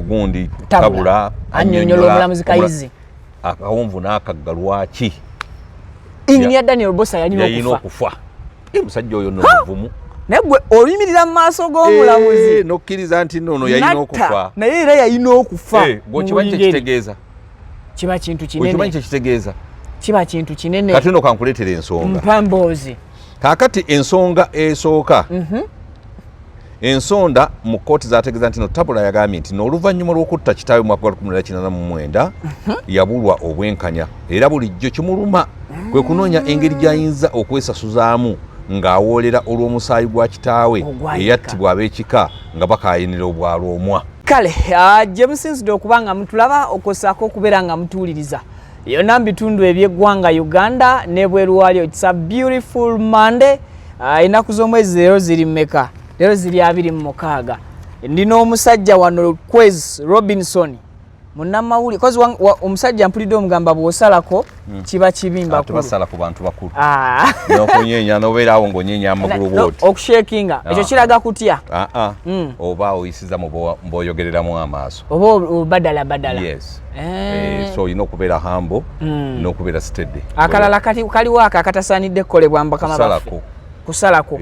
gundi tabula annyonnyola omulamuzi Kayizi akawonvu n'akagga lwaki ingini ya Daniel Bosa yalina okufa musajja oyo nno muvumu negwe olimirira mu maaso g'omulamuzi nokkiriza nti nno yalina okufa naye era yalina okufa gwokimanyi kyekitegeeza kiba kintu kinene okimanyi kyekitegeeza kiba kintu kinene kati nno kankuleetera ensonga mpamboozi kaakati ensonga esooka ensonda mu kkooti zategeeza nti no Tabula yagambye nti n'oluvannyuma lw'okutta kitaawe mu mwaka gwa 1989 yabulwa obwenkanya era bulijjo kimuluma kwe kunoonya engeri gy'ayinza okwesasuzaamu ng'awoolera olw'omusaayi gwa kitaawe eyattibwa ab'ekika nga bakaayinira obwalomwa. Kale gyemusinzidde okuba nga mutulaba okosako okubeera nga mutuwuliriza yonna mu bitundu eby'eggwanga Uganda n'ebweru waalyo. It's a beautiful Monday. Ennaku z'omwezi leero ziri mmeka? Leero ziri 26. Ndina omusajja wano Kwez Robinson munnamawuli kozi omusajja mpulidde omugamba bw'osalako kiba kibimba kulu basala ku bantu bakulu n'okunyeenya n'obeera awo ng'onyeenya amagulu bwoti okushekinga ekyo kiraga kutya oba oyisiza mu bw'oyogereramu amaaso oba badala yes so olina okubeera hambo n'okubeera steady. Akalala kaliwo ako akatasaanidde kukolebwa mbakama baffe kusalako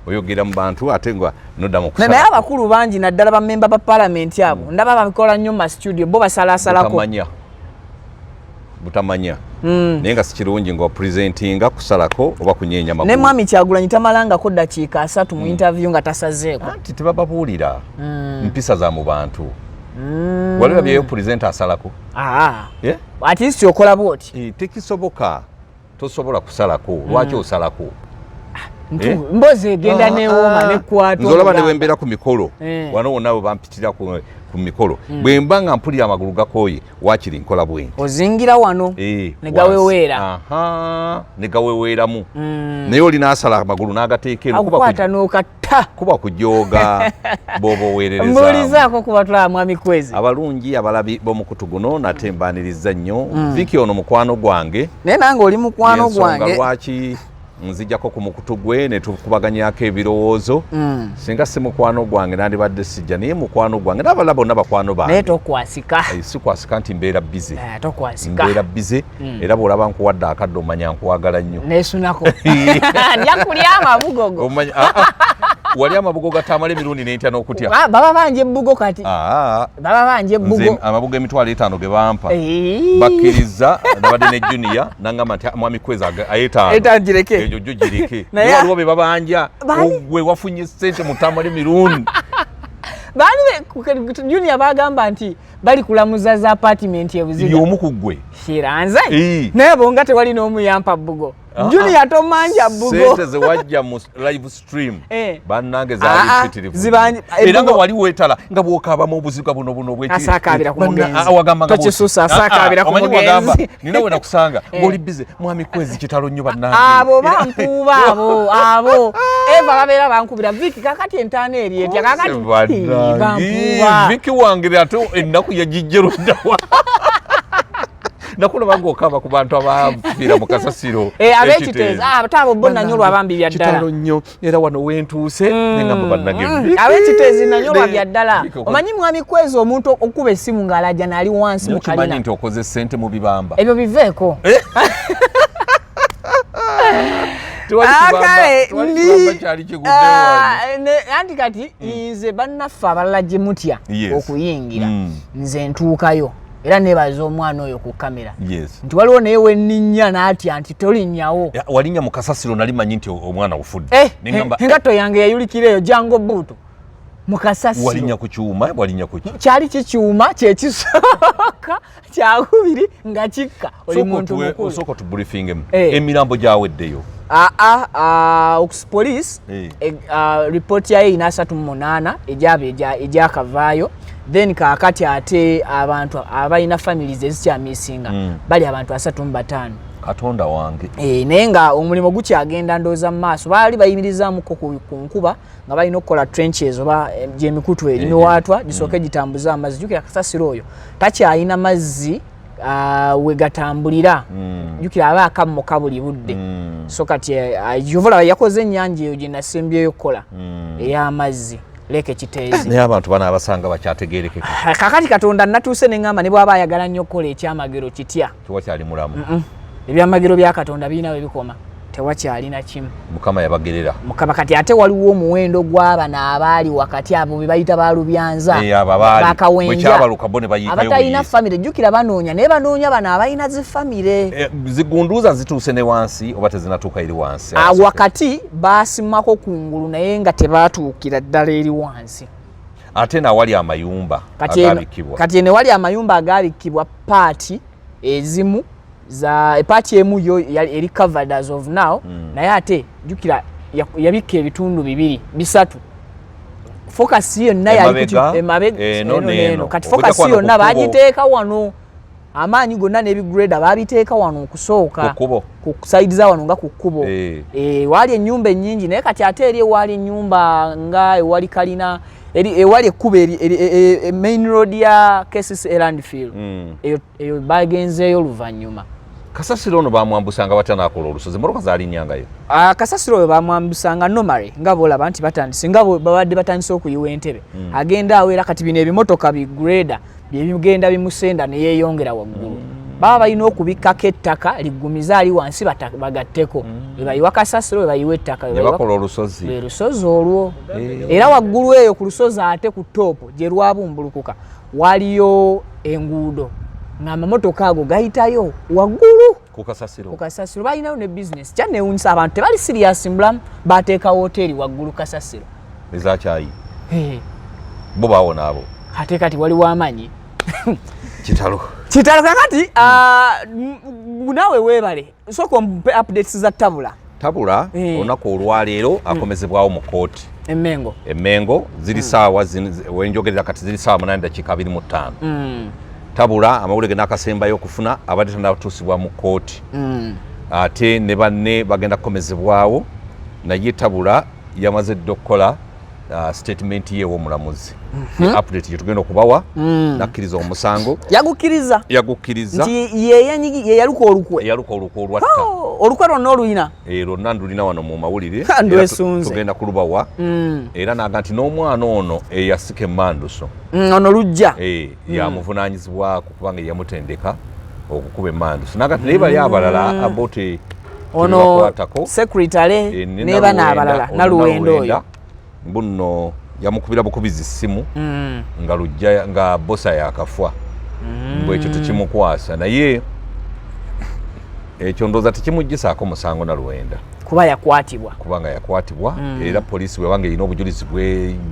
oyogera mu bantu ate nga nodda kusala naye abakulu bangi naddala bammemba ba paalamenti abo ndaba babikola nnyo mu studio bo basalasalako butamanya naye nga si kirungi ng'opresentinga kusalako oba kunyeenya magulu. Ne mwami Kyagulanyi tamalangako ddakiika 3 mu interview nga tasazeeko anti tebababuulira mpisa za mu bantu walira byeyo presenta asalako at least okola bwoti tekisoboka tosobola kusalako lwaki osalako mboze egenda newooma nekwata nzolaba ne bwembeera ku mikolo wano wonna bwe bampitira ku mikolo bwe mba nga mpulira amagulu gakooye waakiri nkola bwenti ozingira wano negaweweera negaweweeramu naye olina asala amagulu n'agateeka eno akukwata n'okatta kuba kujooga bw'oba oweererezaamu. mbuulizaako ku batwala mwami Kwezi abalungi abalabi b'omukutu guno nate mbaaniriza nnyo Viki ono mukwano gwange naye nange oli mukwano gwange lwaki nzijjako ku mukutu gwe ne tukubaganyako ebirowoozo singa si mukwano gwange nandibadde sijja naye mukwano gwange n'abalala bonna bakwano bange naye tokwasika sikwasika nti mbeera bize tokwasika bize era bw'olaba nkuwadde akadde omanya nkwagala nnyo neesunako nja kulya amabugogo wali amabugo gatamala emirundi n'entya n'okutya baba banje ebbugo kati baba banje ebbugo amabugo emitwalo 5 ge bampa bakkiriza nabadde ne junior nangamba nti mwami Kweza etangireke ejo gireke naye waliwo be babanja ogwe wafunye ssente mutamala emirundi bali junior bagamba nti bali kulamuza za apartment ebuziga y'omu ku ggwe kiranze naye bonga tewali n'omu yampa bbugo junior tomanja bbugo sente ze wajja mu live stream bannange zaali mpitirivu era nga wali weetala nga bw'okaabamu obuzibu buno asakaabira ku mugenzi tokisusa asakaabira ku mugenzi nina we nakusanga ng'oli bize mwami Kwezi kitalo nnyo bannange abo bankuba abo eva babeera bankubira Viki kakati entaana eri etya kakati bankuba Viki wange ate ennaku yagijjeruddawa nakulaba ng'okaba ku bantu abafiira mu kasasiro ab'ekiteezi abo bo nanyolwa bambi bya ddala kitalo nnyo era wano wentuuse nengamba bannange ab'ekiteezi nanyolwa bya ddala omanyi mwami Kwezi omuntu okuba essimu ng'alajja n'ali wansi mu kalina kimanyi nti okoze ssente mu bibamba ebyo biveeko anti kati nze bannaffe abalala gye mutya okuyingira nze ntuukayo era nebaza omwana oyo ku kamera nti waliwo naye wenninnya n'atya nti tolinnyawo walinnya mu kasasiro nali manyi nti omwana ufudde engatto yange yayulikira eyo jango buuto mu kasasiro walinnya ku kyuma walinnya ku kyali kikyuma kyekisooka kyakubiri nga kikka oli muntu mukulu osooka tubriefingemu emirambo gyaweddeyo police report yayo ina 38 ejakavaayo then kakati ate abantu abalina families ezikyamisinga bali abantu 35 Katonda wange naye nga omulimu gukyagenda ndooza mu maaso baali bayimirizaamuko ku nkuba nga balina okukola trenches oba gyemikutu erinowaatwa gisooke gitambuza amazzi jukira kasasiro oyo takyalina mazzi we gatambulira jukira aba akammoka buli budde so kati Jovola yakoze ennyanja eyo gye nasembyeyo kukola ey'amazzi leke kiteezi naye abantu bana abasanga bakyategeerekeka kakati Katonda natuuse ne ngamba ne bw'aba ayagala nnyo okukola ekyamagero kitya tewakyali mulamu ebyamagero bya Katonda birina we bikoma tewakyalina kimu Mukama yabagerera Mukama kati ate waliwo omuwendo gw'abano abaali wakati abo be bayita balubyanza bakawenja abatalina famire jjukira banoonya naye banoonya bano abalina zifamire zigunduuza zituuse ne wansi oba tezinatuuka eri wansi wakati baasimako kungulu naye nga tebaatuukira ddala eri wansi ate nawali amayumba agabikkibwa kati ene wali amayumba agabikkibwa paati ezimu za epaati emu yo eri covered as of now naye ate jukira yabikka ebitundu bisatu focus yonna yali emabega kati focus yonna bagiteeka wano amaanyi gonna n'ebigreda babiteeka wano okusooka ku side za wano nga ku kkubo wali ennyumba ennyingi naye kati ate eri ewali ennyumba nga ewali kalina ewali ekkubo main road ya Cases Landfill eyo bagenzeeyo oluvannyuma Kasasiro ono bamwambusanga batanakola olusozi mmotoka zaali nnyangayo Kasasiro oyo bamwambusanga normally nga bolaba nti batandise nga babadde batandise okuyiwa entebe agenda awo era kati bino ebimotoka bigreda byebigenda bimusenda ne yeeyongera waggulu baba balina okubikkako ettaka liggumiza ali wansi bagatteko webayiwa Kasasiro webayiwa ettaka bakola olusozi lusozi olwo era waggulu eyo ku lusozi ate ku toopu gye lwabumbulukuka waliyo enguudo ng'amamotoka ago gayitayo waggulu ku Kasasiro balinayo ne business kyanewunyisa abantu tebali serious mbulamu bateeka hoteeri waggulu Kasasiro ezakyayi bo baawona abo ate kati waliwo amanyi kitalo kakati naawe weebale sooka ompe updates za tabula olunaku olwaleero akomezebwawo mu kooti Emmengo ziri saawa wenjogerera kati ziri saawa 8:25 tabula amawulire n'akasembayo okufuna abadde tannatuusibwa mu kooti ate ne banne bagenda kukomezebwawo naye tabula yamaze dde okukola statement ye w'omulamuzi update gyetugenda okubawa nakkiriza omusango yagukkiriza nti ye yaluka olukwe olwatta olukwe lwonna oluyina lwonna ndulina wano mu mawulire tugenda kulubawa era naga nti n'omwana ono eyasika emmanduso ono lujja yamuvunaanyizibwako kubanga yamutendeka okukuba emmanduso naga nti naye bali abalala abote ono secretary ne bana abalala naluwendo oyo bunno yamukubira bukubizi simu nga lujja nga bosa yakafwa bwekyo tekimukwasa naye ekyo ndooza tekimuggisaako musango na luwenda kubanga yakwatibwa era poliisi bwebanga erina obujulizi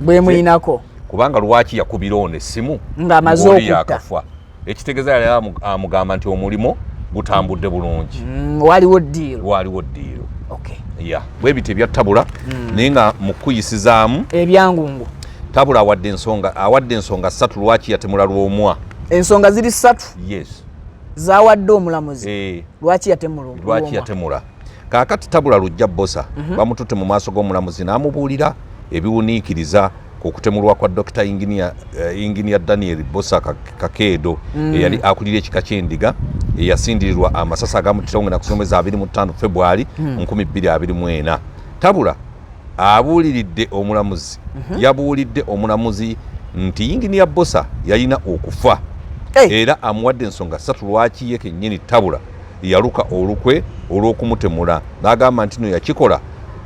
bwemuyinako kubanga lwaki yakubira ono essimu ng'amaze okutta yakafwa ekitegeeza yali amugamba nti omulimo gutambudde bulungi waliwo ddiiro bwe biti ebya tabula naye nga mu kuyisizaamu ebyangungu tabula awadde ensonga 3 lwaki yatemula lwomwa ensonga ziri 3 zawadde omulamuzi lwaki yatemula kaakati tabula lujja bosa bamututte mu maaso g'omulamuzi n'amubuulira ebiwuniikiriza ku kutemulwa kwa Dr. Engineer Daniel Bosa Kakeedo eyali akulira ekika ky'endiga eyasindirirwa amasasi agamuttirawo na kusomeza 25 February 2024 tabula abuuliridde omulamuzi yabuulidde omulamuzi nti Engineer Bosa yalina okufa era amuwadde ensonga 3 lwaki ye kennyini tabula yaluka olukwe olw'okumutemula n'agamba nti no yakikola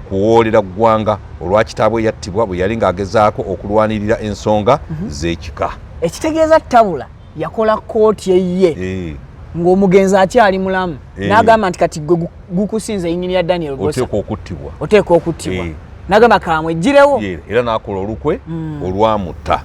kuwoolera ggwanga olwakitaabwe yattibwa bwe yali ng'agezaako okulwanirira ensonga z'ekika ekitegeeza tabula yakola kooti eye ng'omugenzi akyali mulamu n'agamba nti kati gwe gukusinza Engineer Daniel Bosa oteekwa okuttibwa n'agamba kamwejjirewo era n'akola olukwe olwamutta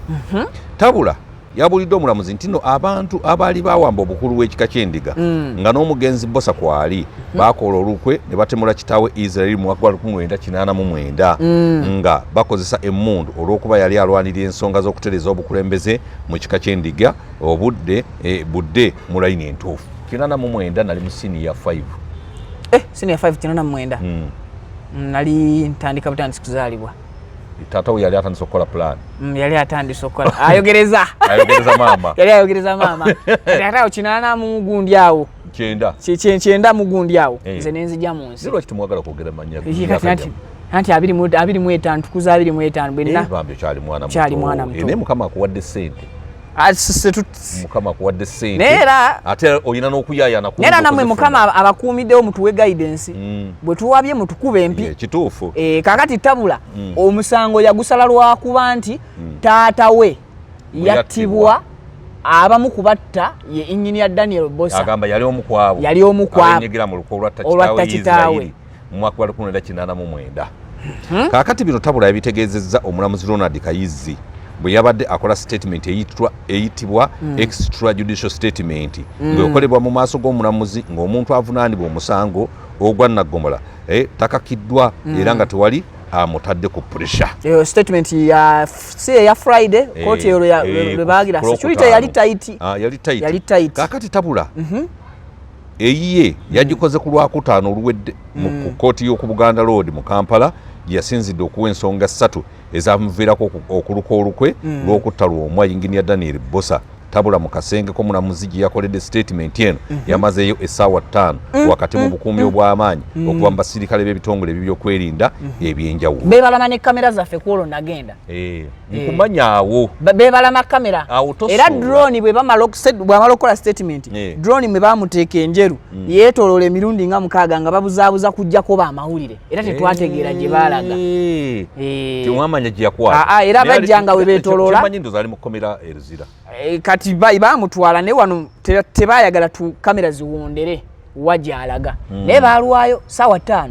tabula yabuulidde omulamuzi nti no abantu abaali bawamba obukulu bw'ekika ky'endiga nga n'omugenzi Bosa kwali bakola olukwe ne batemula kitaawe Israel mu mwaka gwa 1989 nga bakozesa emmundu olw'okuba yali alwanirira ensonga z'okutereza obukulembeze mu kika ky'endiga budde mu layini entuufu 89 nali mu senior 5 senior 5 89 nali ntandika butandisi kuzaalibwa taata we yali atandise okukola plan yali atandise okukola ayogereza maama yali ayogereza maama taata we 80 mu gundi awo kyenda mu gundi awo nze nenzija mu nsi lwaki temwagala kwogera mannya anti 25 tukuza 25 bwenna bambi kyali mwana muto ene mukama akuwadde ssente mukama akuwadde ssente neera ate oyina n'okuyayana neera namwe mukama abakuumiddewo mutuwe guidance bwe tuwabye mutukuba empi kituufu kakati tabula omusango yagusala lwakuba nti taata we yattibwa abamu kubatta ye engineer Daniel Bosa agamba yali omukwabo ayenyigira mu lukwe olwatta kitaawe mu mwaka wa 1989 kakati bino tabula yabitegeezezza omulamuzi Ronald Kayizzi bwe yabadde akola statement eyitibwa extrajudicial statement ng'ekolebwa mu maaso g'omulamuzi ng'omuntu avunaanibwa omusango ogwa Naggomola takakiddwa era nga tewali amutadde ku pressure. Eyo statement ya Friday court lwe baagira security yali tight. Yali tight. Kakati tabula eyiye yagikoze ku Lwakutaano oluwedde mu kooti y'oku Buganda Road mu Kampala yasinzidde okuwa ensonga 3 ezamuviirako okuluka olukwe lw'okutta lw'omwa Engineer Daniel Bosa. Tabula mu kasenge ko mulamuzi gye yakoledde statement eno yamazeeyo essaawa 5 wakati mu bukuumi obw'amaanyi okuva mu basirikale b'ebitongole by'ebyokwerinda ebyenjawulo. Beebalama ne kamera zaffe ku olwo nagenda. Nkumanyaawo. Beebalama kamera. Era drone bwe bamala okukola statement, drone mwe baamuteeka enjeru yeetooloola emirundi nga 6 nga babuzaabuza kujjako baamawulire. Era tetwategeera gye baalaga. Tewamanya gye yakwata. Era bajjanga we beetooloola. Temanyi ndoza ali mu komera eruzira. Kati baamutwala ne wano tebaayagala tu kamera ziwondere wajalaga naye baalwayo ssaawa 5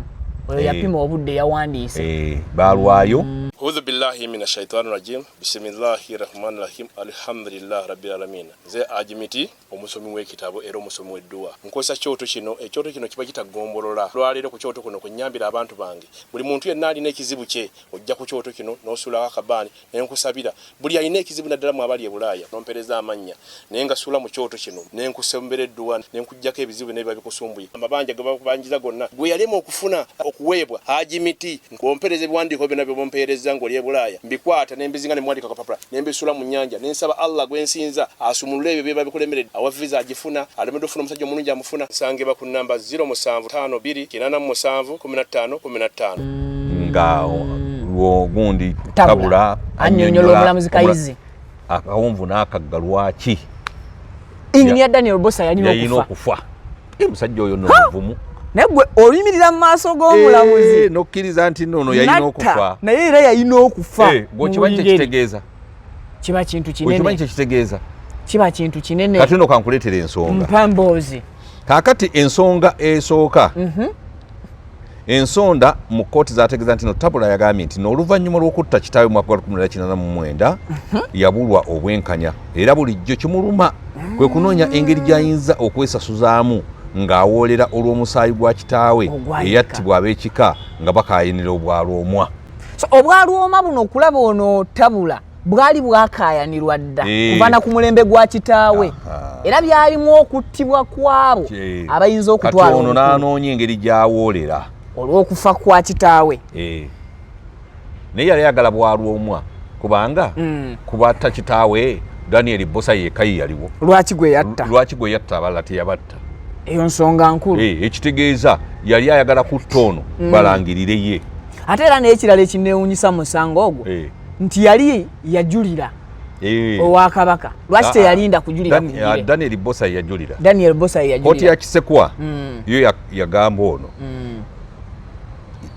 oyo yapima obudde yawandiise baalwayo. A'udhu billahi minash shaitani rajim. Bismillahir rahmanir rahim. Alhamdulillah rabbil alamin. Ze ajimiti omusomi w'ekitabo era omusomi w'edduwa. Nkozesa kyoto kino, ekyoto kino kiba kitagombolola. Lwaleero ku kyoto kuno kunyambira abantu bange. Buli muntu yenna alina ekizibu kye ojja ku kyoto kino n'osula akabaani n'enkusabira. Buli alina ekizibu naddala mu abali e Bulaaya n'ompereza amannya. Naye nga sula mu kyoto kino n'enkusembera edduwa n'enkujjako ebizibu n'ebiba bikusumbuye. Amabanja ge bakubanjiza gonna gwe yalema okufuna okuweebwa ajimiti ng'ompereza ebiwandiiko byonna by'ompereza ngoli e Bulaaya mbikwata nembizinga ne mwandika kapapula nembisula mu nnyanja nensaba Allah gwensinza asumulule ebyo byeba bikulemeredde awa visa agifuna alemedde ofuna omusajja omulungi amufuna nsange ba ku namba 0752 nga gundi tabula annyonnyola omulamuzi Kayizzi akawonvu n'akaggalwaki Engineer Daniel Bosa yalina okufa musajja oyo n'omuvumu negwe olimirira mu maaso g'omulamuzi nokkiriza nti nno yalina okufa naye era yalina okufa gwokimanyi kyekitegeeza kiba kintu kinene gwokimanyi kyekitegeeza kiba kintu kinene kati nno kankuleetera ensonga mpamboozi kaakati ensonga esooka ensonda mu kkooti zaategeeza nti no tabula yagambye nti n'oluvannyuma lw'okutta kitaawe mu mwaka gwa 1989 yabulwa obwenkanya era bulijjo kimuluma kwe kunoonya engeri gy'ayinza okwesasuzaamu ng'awoolera olw'omusaayi gwa kitaawe eyattibwa ab'ekika nga bakaayinira obwalwomwa. Obwalwoma buno okulaba ono tabula bwali bwakaayanirwa dda kuva na ku mulembe gwa kitaawe era byalimu okuttibwa kwabo abayinza okutwala kati ono n'anoonya engeri gy'awoolera olw'okufa kwa kitaawe. Naye yali ayagala bwalwomwa kubanga kubatta kitaawe Daniel Bosa yekka yaliwo. Lwaki gwe yatta abalala teyabatta? Eyo nsonga nkulu. Ekitegeeza yali ayagala kutta ono balangirire ye. Ate era n'ekirala ekineewuunyisa mu musango ogwo nti yali yajulira owa Kabaka. Lwaki teyalinda kujulira ku njire? Daniel Bosa yajulira. Kooti ya Kisekwa yo yagamba ono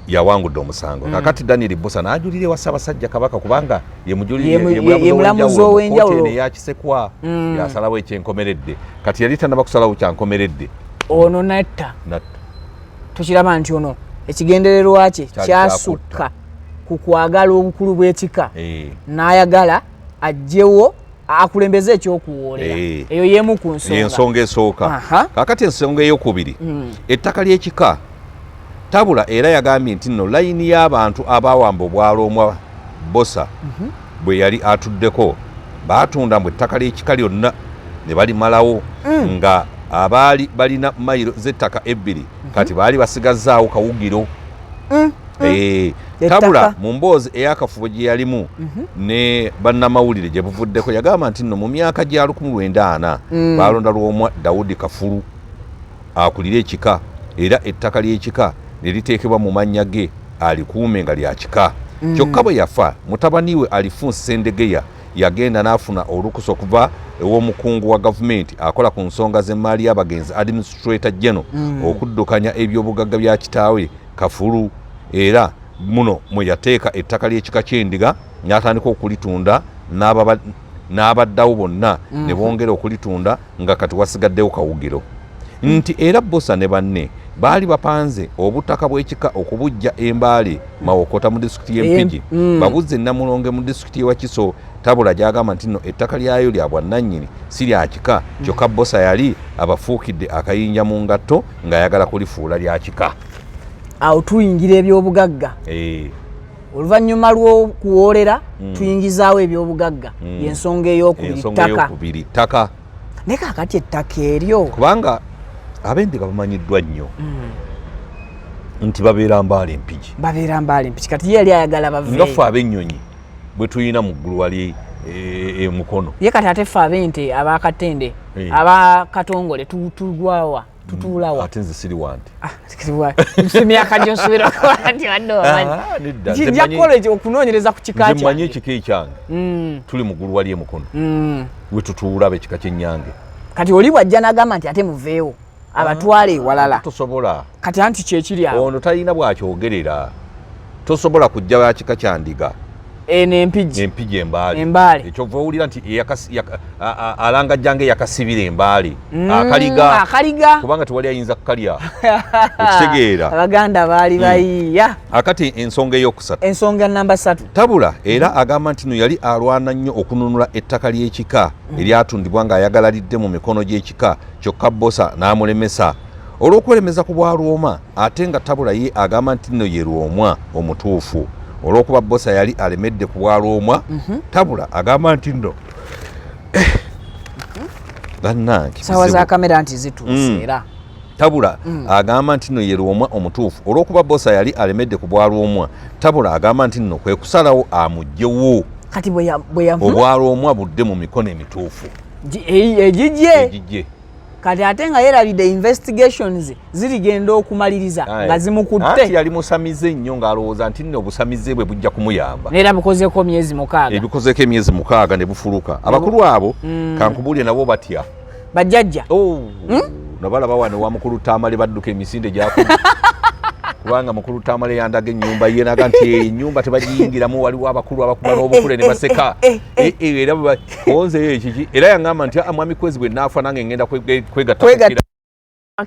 yawangudde omusango. Kakati Daniel Bosa n'ajulira ewa Ssaabasajja Kabaka kubanga ye mulamuzi ow'enjawulo ya Kisekwa yasalawo ekyenkomeredde. Kati yali tannaba kusalawo kyankomeredde. Ono natta. Tukiraba nti ono ekigendererwa kye kyasukka ku kwagala obukulu bw'ekika n'ayagala ajjewo akulembeze ekyokuwoolera. Eyo y'emu ku ensonga esooka. Kakati ensonga ey'okubiri ettaka ly'ekika tabula era yagambye nti nno layini y'abantu abawamba obwalwomwa Bosa bwe yali atuddeko baatunda mu ettaka ly'ekika lyonna ne balimalawo nga abaali balina mayiro z'ettaka 2 kati baali basigazzaawo kawugiro. Tabula mu mboozi ey'akafubo gye yalimu ne bannamawulire gye buvuddeko yagamba nti nno mu myaka gya 1940 baalonda lwomwa Daudi Kafulu akulira ekika era ettaka ly'ekika ne liteekebwa mu mannya ge alikuume nga lya kika. Kyokka bwe yafa mutabani we Alphonse Sendegeya yagenda n'afuna olukusa okuva ew'omukungu wa gavumenti akola ku nsonga z'emmaali y'abagenzi Administrator General okuddukanya ebyobugagga bya kitaawe Kafulu, era muno mwe yateeka ettaka ly'ekika ky'endiga n'atandika okulitunda n'abaddawo bonna ne bongera okulitunda nga kati wasigaddewo kawugiro. Nti era Bossa ne banne baali bapanze obutaka bw'ekika okubujja Embaale Mawokota mu disitulikiti y'Empigi babuzze Namulonge mu disitulikiti y'e Wakiso. Tabula gyagamba nti nno ettaka lyayo lya bwannannyini si lya kika, kyokka Bossa yali abafuukidde akayinja mu ngatto ng'ayagala kulifuula lya kika. Awo tuyingira ebyobugagga. Oluvannyuma lw'okuwoolera tuyingizaawo ebyobugagga y'ensonga ey'okubiri ttaka. Ne kaakati ettaka eryo kubanga ab'endiga bamanyiddwa nnyo nti babeera Mbaale Mpigi. Kati ye yali ayagala baveeyo nga ffe ab'ennyonyi bwe tuyina mu ggulu wali Mukono. Ye kati ate ffe ab'ente ab'Akatende ab'Akatongole tutulwawa tutuulawa. Ate nze siri wanti emyaka gy'osuubira kukola nti wadde wamanyi kijja kukola okunoonyereza ku kika kyange. Mmanyi ekika ekyange tuli mu ggulu wali Mukono we tutuula ab'ekika ky'Ennyange. Kati oli bw'ajja n'agamba nti ate muveewo abatwale ewalala tosobola. Kati anti kyekiri awo ono talina bw'akyogerera. Tosobola kujja wa kika kya ndiga Empigi Embaale. Ekyova owulira nti alangajjange yakasibira Embaale akaliga kubanga tewali ayinza kukalya. Okitegeera Abaganda baali bayiiya. Akati ensonga eyokusatu, ensonga namba 3, Tabula era agamba nti no yali alwana nnyo okununula ettaka ly'ekika eryatundibwa ng'ayagala lidde mu mikono gy'ekika, kyokka Bossa n'amulemesa olw'okwelemeza ku bwa Rwoma. Ate nga Tabula ye agamba nti nno ye Rwomwa omutuufu. Olw'okuba Bossa yali alemedde ku bwa Rwoma, Tabula agamba nti nno bannange sawa za kamera nti zituuse era. Tabula agamba nti nno ye Rwomwa omutuufu. Olw'okuba Bossa yali alemedde ku bwa Rwomwa, Tabula agamba nti nno kwe kusalawo amuggyewo kati bwe obwa Rwomwa budde mu mikono emituufu egijje. Kati ate nga yerabidde investigations zirigenda okumaliriza nga zimukutte. Ati yali musamize nnyo ng'alowooza nti nno obusamize bwe bujja kumuyamba. Neera bukozeeko emyezi 6. Ebikozeeko emyezi 6 ne bufuluka. Abakulu abo kankubuulye nabo batya. Bajjajja. Nabalaba wano wa mukulu Tamale badduka emisinde gyakudde. Kubanga mukulu Tamale yandaga ennyumba ye naga nti ennyumba tebagiyingiramu waliwo abakulu abakuba n'obukule ne baseka. Era bonze ekiki era yangamba nti mwami Kwezi bwe naafa nange ngenda kwegatta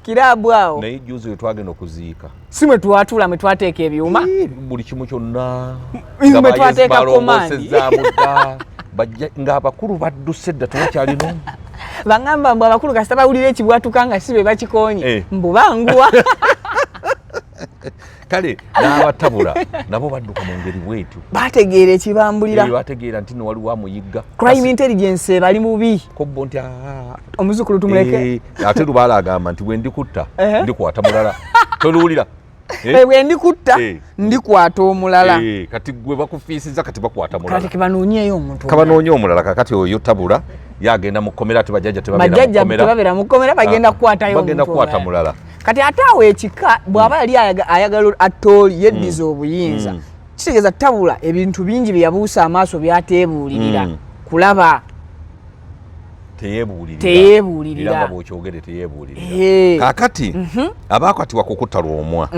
kiraabu awo. Naye juzi we twagenda okuziika si mwe twatuula mwe twateeka ebyuma buli kimu kyonna mwe twateeka komandi ng'abakulu badduse dda tewakyalino. Bangamba mbu abakulu kasita bawulira ekibwatuka nga si be bakikonye mbu banguwa. Kale n'abatabula nabo badduka mu ngeri bwetu. Bategeera ekibambulira. Bategeera nti no waliwo amuyigga. Crime intelligence bali mubi. Kobbo nti omuzukulu tumuleke. Ate Lubaala agamba nti bwe ndikutta ndikwata mulala. Toluwulira? Bwe ndikutta ndikwata omulala. Kati gwe bakufiisiza kati bakwata mulala. Kati kabanoonyeeyo omuntu. Kabanoonye omulala kakati oyo Tabula yagenda mu kkomera tebajjajja tebabeera mu kkomera bagenda kukwatayo omuntu. Bagenda kukwata mulala. Kati ate awo ekika bw'aba yali ayagala atooli yeddiza obuyinza kitegeeza Tabula ebintu bingi bye yabuusa amaaso byateebuulirira kulaba teyeebuulirira nga bw'okyogere teyeebuulirira. Kaakati abaakwatibwa ku kutta Rwomwa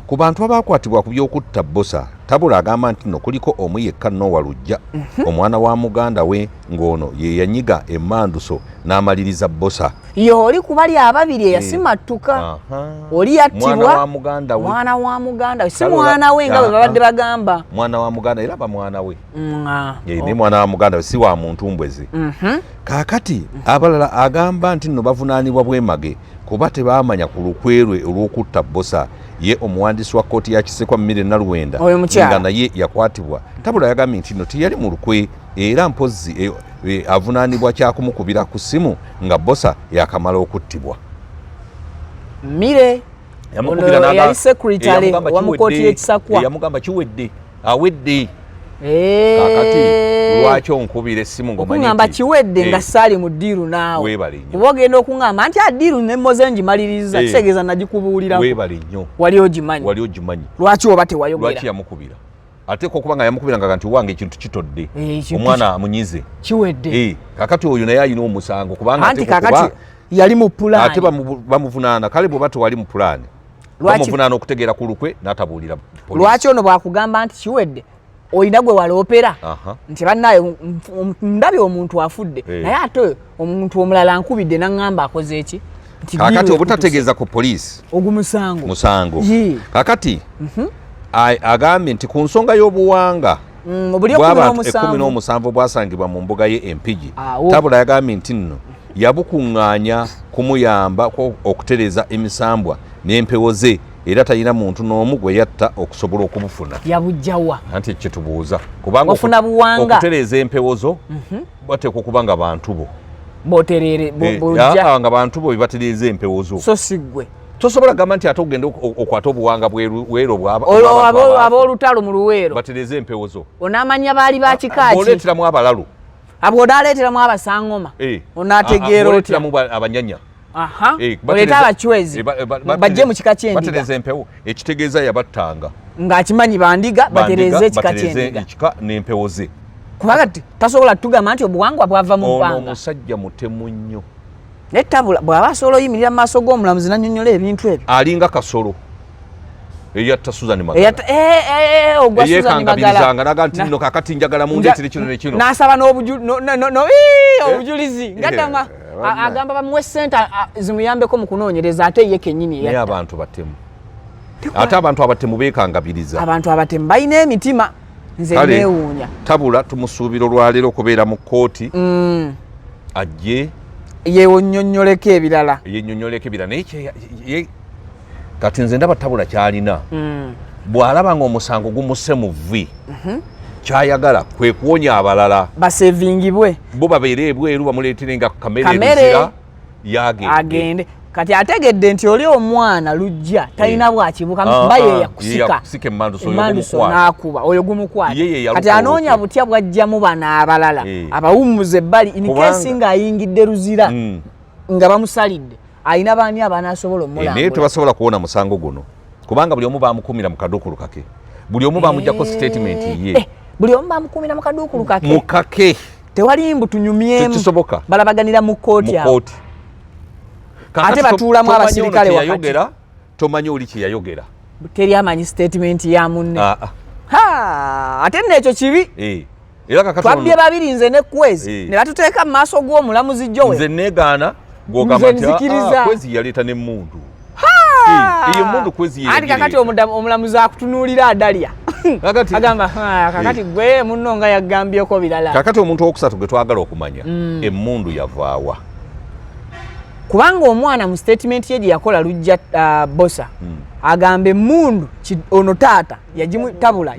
ku bantu abaakwatibwa ku by'okutta Bossa, Tabula agamba nti nno kuliko omu yekka Noah Lujja omwana wa muganda we ng'ono ye yanyiga emmanduso n'amaliriza Bossa. Oli kubali ababiri eyasimattuka oli yattibwa mwana wa muganda we si mwana we nga bwe babadde bagamba. Mwana wa muganda era ba mwana we ne mwana wa muganda we si wa muntu mbwezi. Kaakati abalala agamba nti nno bavunaanibwa bwemage kuba tebaamanya ku lukwerwe olw'okutta Bossa ye omuwandiisi wa kkooti ya Kisekwa Mire Nalwenda nga naye yakwatibwa. Tabula yagambye nti nno teyali mu lukwe era mpozzi avunaanibwa kyakumukubira ku ssimu nga Bossa yakamala okuttibwa. Mire yali secretary wa mu kkooti y'e Kisakwa yamugamba kiwedde awedde kakati lwaki onkubira essimu ng'omanyi okungamba kiwedde nga saali mu ddiiru naawe weebale nnyo kuba ogenda okungamba nti addiiru nemmoze ngimaliriza kitegeeza nagikubuulirako weebale nnyo wali ogimanyi lwaki oba tewayogera lwaki yamukubira ate okuba nga yamukubiranga nti wange ekintu kitodde omwana amunyize kiwedde kakati oyo naye alina omusango kubanga anti kakati yali mu pulaani ate bamuvunaana kale bwe batwali mu pulaani bamuvunaana okutegeera ku lukwe n'atabuulira lwaki ono bwakugamba nti kiwedde olina gwe waloopera nti bannaye ndabye omuntu afudde naye ate omuntu omulala ankubidde naŋŋamba akoze eki kakati obutategeeza ku poliisi musango kakati agambye nti ku nsonga y'obuwanga bw'abantu 17 bwasangibwa mu mbuga ye Empigi Tabula yagambye nti nno yabukuŋŋaanya kumuyamba okutereza emisambwa n'empewo ze era talina muntu n'omu gwe yatta okusobola okubufuna yabujjawa anti kyetubuuza kubanga okutereza empewo zo bateekwa okuba nga bantu bo nga bantu bo bebatereza empewo zo so siggwe tosobola gamba nti ate ogenda okwata obuwanga bweru ab'olutalo mu luweero batereze empewo zo onaamanya baali bakikaaki oleeteramu abalalu abo onaaleeteramu abasaŋŋoma onaategeera otya abanyanya oleeta abacwezi bajje mu kika ky'endiga batereze empewo ekitegeeza yabattanga ng'akimanyi bandiga batereze ekika ky'endiga n'empewo ze kubanga tasobola tugamba nti obuwangwa bwava mu bbanga ono omusajja mutemu nnyo naye Tabula bw'aba asobola oyimirira mu maaso g'omulamuzi nannyonnyola ebintu ebyo alinga kasolo eyatta Suzan Magala ogwa Suzan Magala naga nti nno kakati njagala mundeetere kino ne kino n'asaba obujulizi ngatama agamba bamuwe ssente zimuyambeko mu kunoonyereza ate ye kennyini naye abantu batemu ate abantu abatemu beekangabiriza abantu abatemu balina emitima nze neewuunya Tabula tumusuubira olwaleero okubeera mu kkooti ajje yenyonnyoleko ebirala naye kati nze ndaba Tabula kyalina bw'alaba nga omusango gumusse mu vvi kyayagala kwe kuwonya abalala basevingibwe bo babeere ebweru bamuleetere nga kamere agende kati ategedde nti oli omwana lujja talina bwakibuka mba ye yakusika emmanduso n'akuba oyo gumukwate kati anoonya butya bwajjamu bano abalala abawummuza ebbali inikesi ng'ayingidde luzira nga bamusalidde alina baani abanaasobola omulambula naye tebasobola kuwona musango guno kubanga buli omu baamukumira mu kaduukulu kake buli omu baamuggyako statement ye buli omu baamukumira mu kaduukulu kake tewali mbu tunyumyemu kisoboka balabaganira mu kkooti awo ate batuulamu abasirikale wakati tomanyi oli kye yayogera teri amanyi statement ya munne ate nekyo kibi twabbye babiri nze ne kwezi ne batuteeka mu maaso g'omulamuzi Jowe nze negaana gwogamba nti kwezi yaleeta n'emmundu iyo mundu kwezi anti kakati omulamuzi akutunuulira adalya agamba kakati gwe munno nga yagambyeko birala kakati omuntu owokusatu gwe twagala okumanya emmundu yavaawa kubanga omwana mu statement ye gye yakola lujja bosa agamba emmundu ono taata Tabula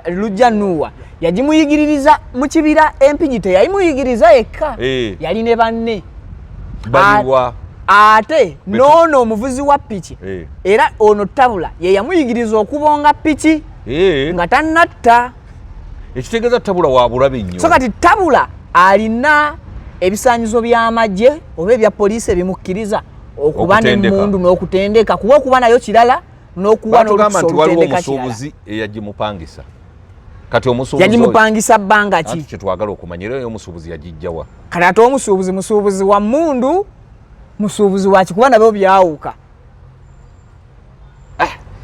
lujja Nuwa yagimuyigiririza mu kibira Empigi teyayimuyigiriza yekka yali ne banne ate noono omuvuzi wa piki era ono Tabula ye yamuyigiriza okubonga piki nga tannatta ekitegeeza Tabula wa bulabe nnyo so kati Tabula alina ebisaanyizo by'amagye oba ebya poliisi ebimukkiriza okuba n'emmundu n'okutendeka kuba okuba nayo kirala n'okuwa n'olukusa olutendeka kirala eyagimupangisa kati omusuubuzi yagimupangisa bbanga ki kyetwagala okumanya era omusuubuzi yagijjawa kati ate musuubuzi wa mmundu musuubuzi waki kuba nabyo byawuka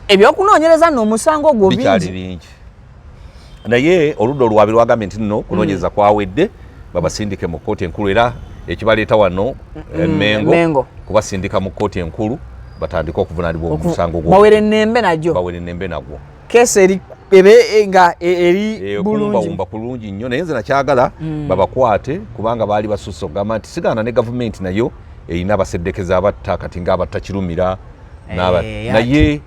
ebyokunoonyereza nno omusango gwo bingi naye oludda olwabi lwagambye nti nno kunoonyereza kwawedde babasindike mu kkooti enkulu era ekibaleeta wano Mengo kubasindika mu kkooti enkulu batandika okuvunaanibwa omusango gwo bawere ennembe nagwo keesi eri bulungi kulungi nnyo naye nze nakyagala babakwate kubanga baali basusse okugamba nti sigana ne gavumenti nayo erina abaseddekeza abatta kati ng'abatta Kirumira naye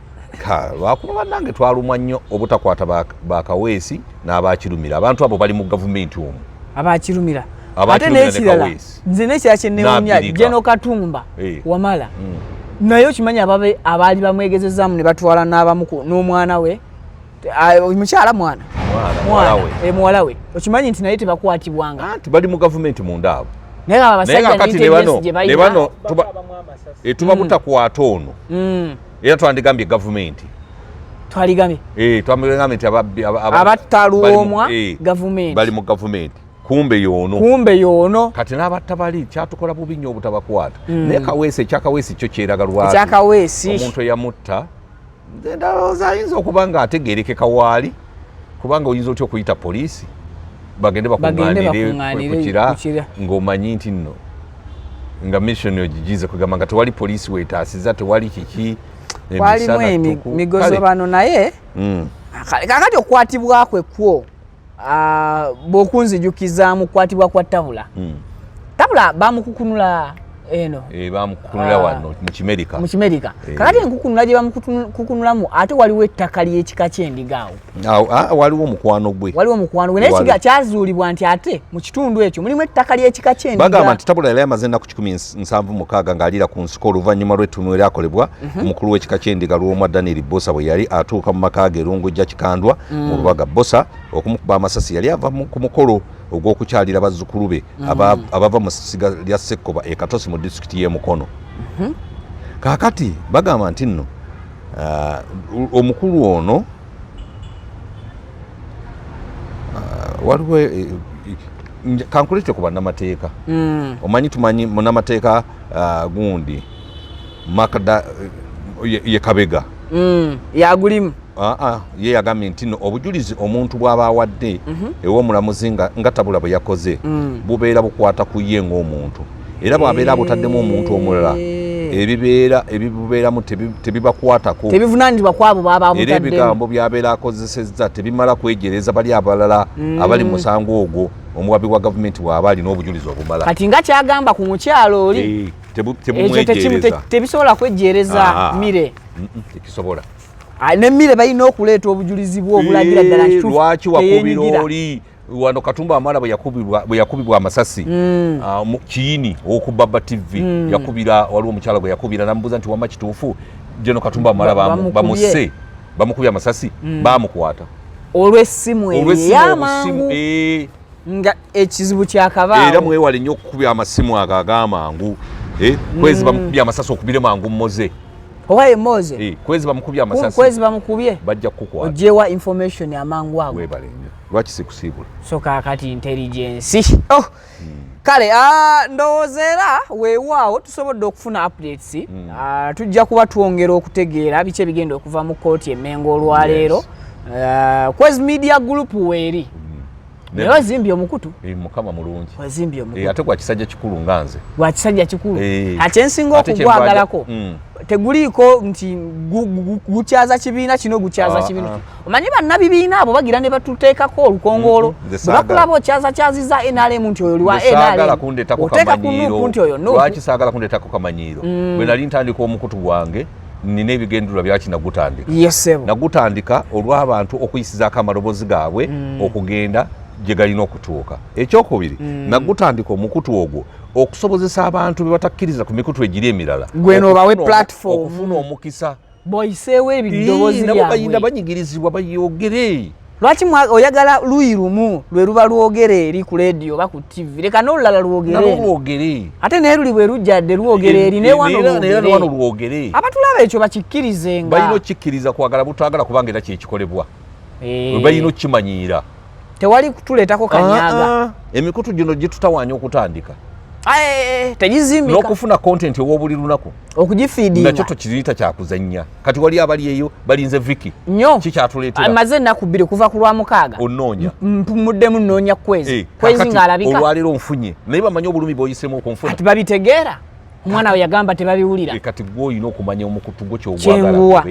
lwakuba bannange twalumwa nnyo obutakwata bakaweesi n'abakirumira abantu abo bali mu gavumenti omwo abakirumira ate n'ekirala nze n'ekirala kyenneewunya Jeno Katumba Wamala naye okimanyi abaali bamwegezezaamu ne batwala n'abamu n'omwana we mukyala mwana muwala we okimanyi nti naye tebakwatibwanga anti bali mu gavumenti munda abo naye abasajja ne bano tubabutakwata ono era twandigambye gavumenti twamugambye nti abattaluomwa gavumenti bali mu gavumenti kumbe yono kati n'abatta bali kyatukola bubi nnyo obutabakwata naye kaweesi ekyakaweesi kyo kyeraga lwaki omuntu eyamutta nze ndowooza ayinza okuba nga ategeerekeka waali kubanga oyinza otya okuyita poliisi bagende bakuŋŋaanire kukira ng'omanyi nti nno nga mission ogigize kugamba nga tewali poliisi weetaasiza tewali kiki kwalimu emigozobano naye kakati okukwatibwakwe kwo bw'okunzijukizaamu okukwatibwa kwa tabula bamukukunula eno bamukukunula wano mu Kimerika kakati enkukunula gye bamukukunulamu ate waliwo ettaka ly'ekika ky'endiga awo waliwo omukwano gwe naye kyazuulibwa nti ate mu kitundu ekyo mulimu ettaka ly'ekika ky'endiga bagamba nti tabula yali amaze ennaku 176 ng'aliira ku nsiko oluvannyuma lw'ettuumu eryakolebwa omukulu w'ekika ky'endiga Luwomwa Daniel Bossa bwe yali atuuka mu maka ge Rungujja Kikandwa mu Lubaga. Bossa okumukuba amasasi yali ava ku mukolo ogw'okukyalira bazzukulu be abava mu ssiga lya Ssekkoba e Katosi mu disitulikiti y'e Mukono. Kaakati bagamba nti nno omukulu ono waliwo kankulete ku bannamateeka tumanyi munnamateeka gundi Makada ye Kabega yagulimu ye yagambye nti nno obujulizi omuntu bw'aba awadde ew'omulamuzi nga tabula bwe yakoze bubeera bukwata ku ye ng'omuntu era bw'abeera butaddemu omuntu omulala ebibubeeramu tebibakwatako tebivunaanibwa kwabo baba era ebigambo by'abeera akozesezza tebimala kwejereza bali abalala abali musango ogwo omuwabi wa gavumenti bw'aba alina obujulizi obumala kati nga kyagamba ku mukyalo oli tebisobola kwejjereza mire tekisobola nemmire balina okuleeta obujulizi bwe obulagira ddala lwaki wakubira oli wano Katumba Wamala bwe yakubibwa amasasi mu Kiyini okubaba TV yakubira waliwo omukyala gwe yakubira namubuuza nti wama kituufu Jeno Katumba Wamala bamukubye amasasi bamukwata olw'essimu eyamangu nga ekizibu kyakabaawo era mwewale nnyo okukubya amasimu ago ag'amangu kwezi bamukubye amasasi okubire mangu mmoze owaye Moze kwezi bamukubye amasasi kwezi bamukubye bajja kukwata ojewa information amangu ago webale nnyo lwaki sikusiibula so kakati intelligence kale ndowoozeera weewaawo tusobodde okufuna updates tujja kuba twongera okutegeera biki ebigenda okuva mu kooti emengo olwaleero Kwezi Media Group weeri naye wazimbye omukutu mukama mulungi wazimbye omukutu ate gwa kisajja kikulu nganze gwa kisajja kikulu ate nsinga okugwagalako teguliiko nti gukyaza kibiina kino gukyaza kibiina omanyi bannabibiina abo bagira ne batuteekako olukongoolo bakulaba okyazakyaziza NRM nti oyo liwa NRM oteeka ku nuupu nti oyo nuupu lwaki saagala kundeetako kamanyiiro bwe nali ntandika omukutu gwange nina ebigendulwa byaki nagutandika olw'abantu okuyisizaako amaloboozi gaabwe okugenda gye galina okutuuka. Ekyokubiri nagutandika omukutu ogwo okusobozesa abantu be batakkiriza ku mikutu egiri emirala gwe n'obawe platform okufuna omukisa boyiseewo ebidoboozi byabwe nabo bayinda banyigirizibwa bayogere. Lwaki oyagala luyi lumu lwe luba lwogere eri ku radio oba ku TV leka n'olulala lwogere ate naye luli bwe lujjadde lwogere eri ne wano lwogere abatulaba ekyo bakikkirizenga balina okikkiriza kwagala butagala kubanga era kyekikolebwa balina okimanyiira tewali kutuleetako kanyaga emikutu gino gye tutawaanya okutandika tegizimbika n'okufuna content ew'obuli lunaku okugifiidinga nakyo tokiyita kyakuzannya kati wali abali eyo balinze Viki nnyo kikyatuleetera amaze ennaku bbiri kuva ku Lwamukaaga onoonya muddemu nnoonya kwezi ng'alabika olwaleero nfunye naye bamanyi obulumi bw'oyisemu okunfuna kati babitegeera omwana we yagamba tebabiwulira kati gwe olina okumanya omukutu gwo kyogwagala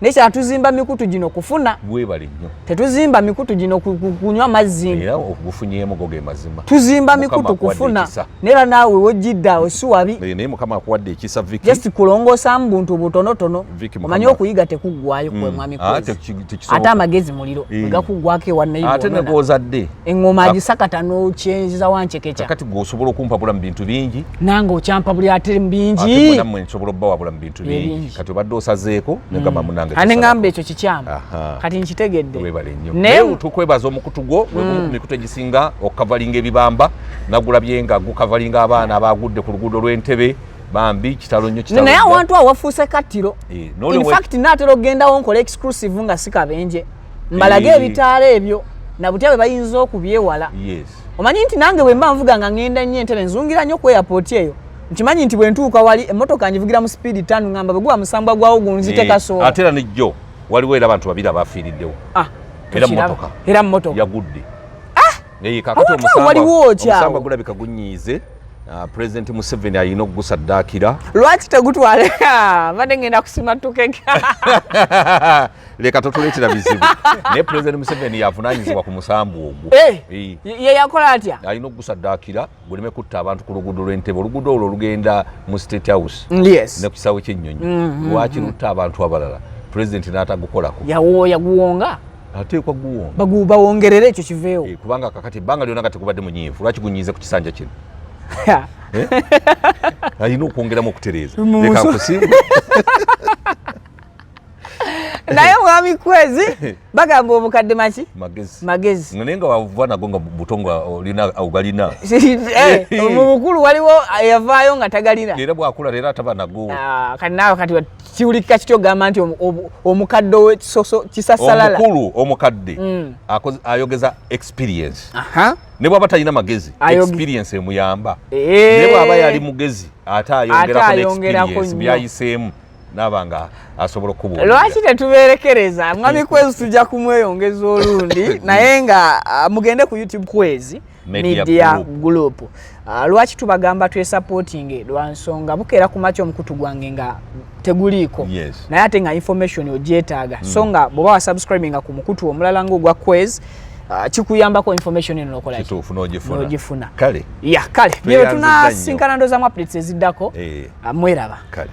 naye kyatuzimba mikutu gino kufuna bwebale nnyo tetuzimba mikutu gino kunywa mazzi era ogufunyeemu go ge mazima tuzimba mikutu kufuna neera naawe wojjidda osuwabi naye mukama akuwadde ekisa Viki just kulongosaamu buntu butonotono omanyi okuyiga tekuggwayo kwe mwami kwezi ate amagezi muliro gakuggwako ewannayo ate negozadde eŋŋoma agisakata n'okyenzeza wancekeca kati gweosobola okumpabula mu bintu bingi nange okyampabuli ate mu bingi ate nammwe nsobola obbawa bula mu bintu bingi kati obadde osazeeko negamba nange ane ngambe ekyo kikyamu kati nkitegedde webale nnyo naye tukwebaza omukutu gwo gwe mikutu egisinga okukavalinga ebibamba nagulabye nga gukavalinga abaana abagudde ku luguudo lw'Entebbe bambi kitalo nnyo kitalo naye awantu awo wafuuse kattiro in fact naatera okugendawo nkola exclusive nga si kabenje mbalage ebitaala ebyo na butya bwe bayinza okubyewala omanyi nti nange bwe mba nvuga nga ngenda nnyo Entebbe nzungira nnyo ku airport eyo nkimanyi nti bwe ntuuka wali emmotoka ngivugira mu speed 5 ngamba bwe guba musambwa gwawo gunziteeka soola ate era nejjo waliwo era abantu babiri abafiiriddewo era mmotoka yagudde kakati omusambwa gulabika gunyiize President Museveni ayina okugusaddaakira lwaki tegutwaleka badde ngenda kusimattukeka leka totuleetera bizibu naye President Museveni yavunaanyizibwa ku musambu ogwo ye yakola atya ayina okugusaddaakira guleme kutta abantu ku luguudo lw'Entebbe oluguudo olwo olugenda mu State House ne ku kisaawe ky'ennyonyi lwaki lutta abantu abalala President n'atagukolako yaguwonga ateekwa guwonga bawongerere ekyo kiveewo kubanga kakati ebbanga lyonna nga tekubadde munyiivu lwaki gunyiize ku kisanja kino ayina okwongeramu okutereeza leka nkusiimu naye mwami Kwezi bagamba obukadde maki magezi naye nga wavuva nago nga butongo olina ogalina omukulu waliwo yavaayo nga tagalina era bwakula leero ataba nago kati naawe kati kiwulikika kityo ogamba nti omukadde kisasalala omukulu omukadde ayogeza experience ne bw'aba talina magezi experience emuyamba ne bw'aba yali mugezi ate ayongerako experience byayiseemu naba nga asobola okubuulira lwaki tetubeerekereza mwami Kwezi tujja kumweyongeza olundi naye nga mugende ku YouTube Kwezi Media Group lwaki tubagamba twesupporting lwa nsonga bukeera ku makya omukutu gwange nga teguliiko naye ate nga information ogyetaaga so nga bw'oba wasubscribinga ku mukutu omulala ng'ogwa Kwezi kikuyambako information eno nokola kituufu n'ogifuna kale bye tunasinkana ndozaamu updates eziddako mweraba kale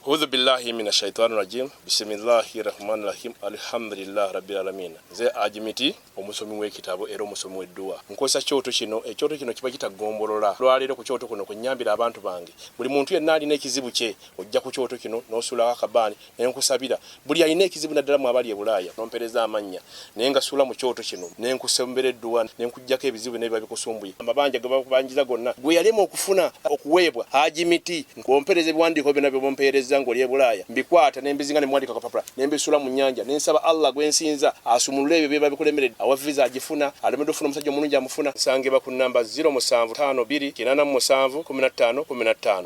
A'udhu billahi minash shaitani rajim. Bismillahir rahmanir rahim. Alhamdulillah rabbil alamin. Nze Ajimiti omusomi w'ekitabo era omusomi w'edduwa. Nkosa kyoto kino ekyoto kino kiba kitagombolola. Lwaliro ku kyoto kuno kunnyambira abantu bange. Buli muntu yenna alina ekizibu kye ojja ku kyoto kino n'osula akabaani ne nkusabira. Buli alina ekizibu naddala mu abali e Bulaaya nompereza amannya. Naye nga sula mu kyoto kino ne nkusembera edduwa ne nkujjako ebizibu n'ebiba bikusumbuye. Amabanja ge bakubanjiza gonna gwe yalema okufuna okuweebwa Ajimiti nkompereza ebiwandiiko byonna bye bompereza ngo lye Bulaaya mbikwata nembizinga ne mwandika kapapula nembisula mu nnyanja nensaba Allah gwensinza asumulule ebyo bye babikulemeredde awa visa agifuna alemedde ofuna omusajja omulungi amufuna nsange ba ku namba 0752 887 15 15